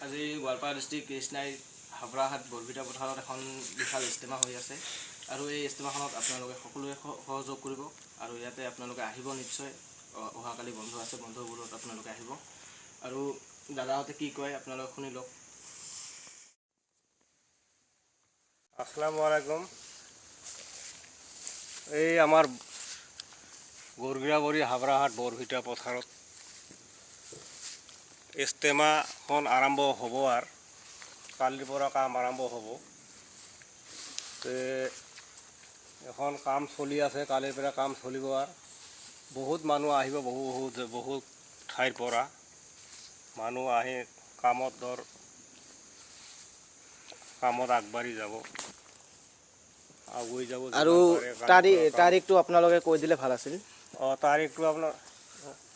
আজি গোৱালপাৰা ডিষ্ট্ৰিক্ট কৃষ্ণাই হাবৰাহাট বৰবিটা পথাৰত এখন বিশাল ইস্তেমা হৈ আছে আৰু এই ইস্তেমাখনত আপোনালোকে সকলোৱে সহযোগ কৰিব আৰু ইয়াতে আপোনালোকে আহিব নিশ্চয়। অহাকালি বন্ধ আছে, বন্ধবোৰত আপোনালোকে আহিব আৰু দাদাহঁতে কি কয় আপোনালোকে শুনি লওক। আসসালামু আলাইকুম। এই আমাৰ গৰগিৰাবৰী হাবৰাহাট বৰভিটা পথাৰত ইস্তেমাখন আৰম্ভ হ'ব আৰু কালিৰ পৰা কাম আৰম্ভ হ'ব। এখন কাম চলি আছে, কালিৰ পৰা কাম চলিব আৰু বহুত মানুহ আহিব, বহুত ঠাইৰ পৰা মানুহ আহি কামত আগবাঢ়ি যাব, আগুৱাই যাব। আৰু তাৰিখটো আপোনালোকে কৈ দিলে ভাল আছিল। তাৰিখটো আপোনাৰ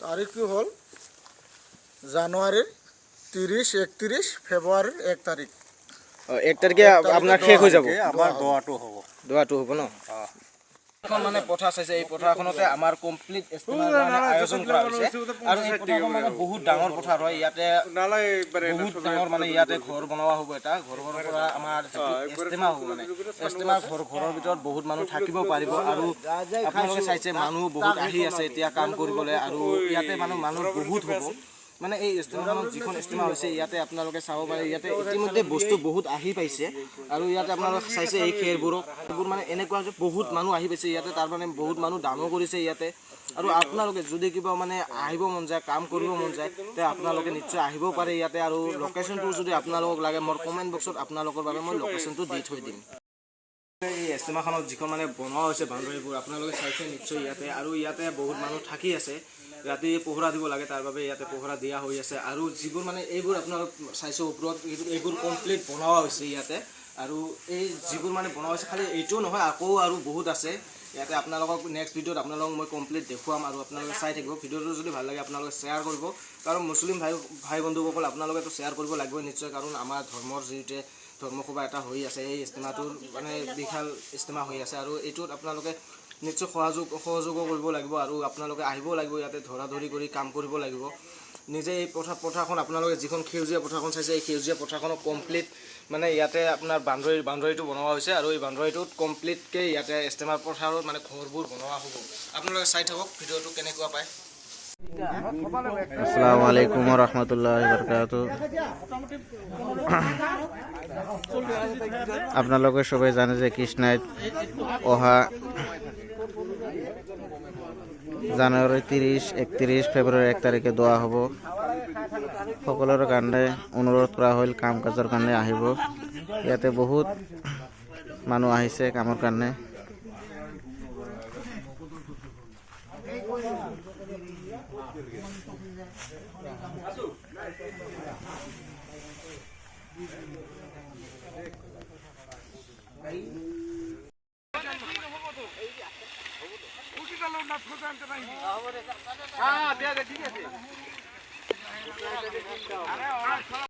তাৰিখটো হ'ল জানুৱাৰীৰ 30, 31, ফেব্ৰুৱাৰীৰ 1 তাৰিখ। 1 তাৰিখে আপোনাৰ শেষ হৈ যাব, আমাৰ দোৱাটো হ'ব ন। এখন মানে পথাৰ চাইছে, এই পথাৰখনতে আমাৰ কমপ্লিট ইস্তেমাৰ আয়োজন কৰা হৈছে আৰু এই পথাৰখন মানে বহুত ডাঙৰ পথাৰ হয়। ইয়াতে বহুত ডাঙৰ মানে ইয়াতে ঘৰ বনোৱা হ'ব। এটা ঘৰৰ পৰা আমাৰ ইস্তেমা হ'ব, মানে ইস্তেমাৰ ঘৰৰ ভিতৰত বহুত মানুহ থাকিব পাৰিব আৰু আপোনালোকে চাইছে মানুহ বহুত আহি আছে এতিয়া কাম কৰিবলৈ আৰু ইয়াতে মানুহ বহুত হ'ব। মানে এই ইস্তেমাখনত যিখন ইস্তেমা হৈছে ইয়াতে আপোনালোকে চাব পাৰে, ইয়াতে ইতিমধ্যে বস্তু বহুত আহি পাইছে আৰু ইয়াতে আপোনালোকে চাইছে এই খেৰবোৰ মানে এনেকুৱা যে বহুত মানুহ আহি পাইছে ইয়াতে, তাৰ মানে বহুত মানুহ দানো কৰিছে ইয়াতে। আৰু আপোনালোকে যদি কিবা মানে আহিব মন যায়, কাম কৰিব মন যায়, তে আপোনালোকে নিশ্চয় আহিব পাৰে ইয়াতে। আৰু লোকেশ্যনটো যদি আপোনালোকক লাগে মোৰ কমেণ্ট বক্সত আপোনালোকৰ বাবে মই লোকেশ্যনটো দি থৈ দিম। এই ইস্তেমাখনত যিখন মানে বনোৱা হৈছে বাউণ্ডেৰীবোৰ আপোনালোকে চাইছে নিশ্চয় ইয়াতে, আৰু ইয়াতে বহুত মানুহ থাকি আছে, ৰাতি পহৰা দিব লাগে, তাৰ বাবে ইয়াতে পহৰা দিয়া হৈ আছে। আৰু যিবোৰ মানে এইবোৰ আপোনালোক চাইছে ওপৰত, এইবোৰ কমপ্লিট বনোৱা হৈছে ইয়াতে। আৰু এই যিবোৰ মানে বনোৱা হৈছে খালি এইটোও নহয়, আকৌ আৰু বহুত আছে ইয়াতে। আপোনালোকক নেক্সট ভিডিঅ'ত আপোনালোকক মই কমপ্লিট দেখুৱাম আৰু আপোনালোকে চাই থাকিব। ভিডিঅ'টো যদি ভাল লাগে আপোনালোকে শ্বেয়াৰ কৰিব, কাৰণ মুছলিম ভাই বন্ধুসকল আপোনালোকেতো শ্বেয়াৰ কৰিব লাগিবই নিশ্চয়, কাৰণ আমাৰ ধৰ্মৰ যিটো ধৰ্মসভা এটা হৈ আছে, এই ইস্তেমাটোৰ মানে বিশাল ইস্তেমা হৈ আছে আৰু এইটোত আপোনালোকে নিশ্চয় সহযোগো কৰিব লাগিব আৰু আপোনালোকে আহিব লাগিব ইয়াতে, ধৰা ধৰি কৰি কাম কৰিব লাগিব নিজে। এই পথাৰখন আপোনালোকে যিখন সেউজীয়া পথাৰখন চাইছে, এই সেউজীয়া পথাৰখনক কমপ্লিট মানে ইয়াতে আপোনাৰ বাউণ্ডেৰীটো বনোৱা হৈছে আৰু এই বাউণ্ডেৰীটোত কমপ্লিটকৈ ইয়াতে ইস্তেমাৰ পথাৰত মানে ঘৰবোৰ বনোৱা হ'ব। আপোনালোকে চাই থাকক ভিডিঅ'টো কেনেকুৱা পায়। আসসালামু আলাইকুম ৰহমতুল্লাহ বৰকাতুহু। আপোনালোকে সবাই জানে যে কৃষ্ণাইত অহা জানুৱাৰী 30, 31, ফেব্ৰুৱাৰী 1 তাৰিখে দোৱা হ'ব। সকলোৰে কাৰণে অনুৰোধ কৰা হ'ল কাম কাজৰ কাৰণে আহিব। ইয়াতে বহুত মানুহ আহিছে কামৰ কাৰণে। ঠিক আছে।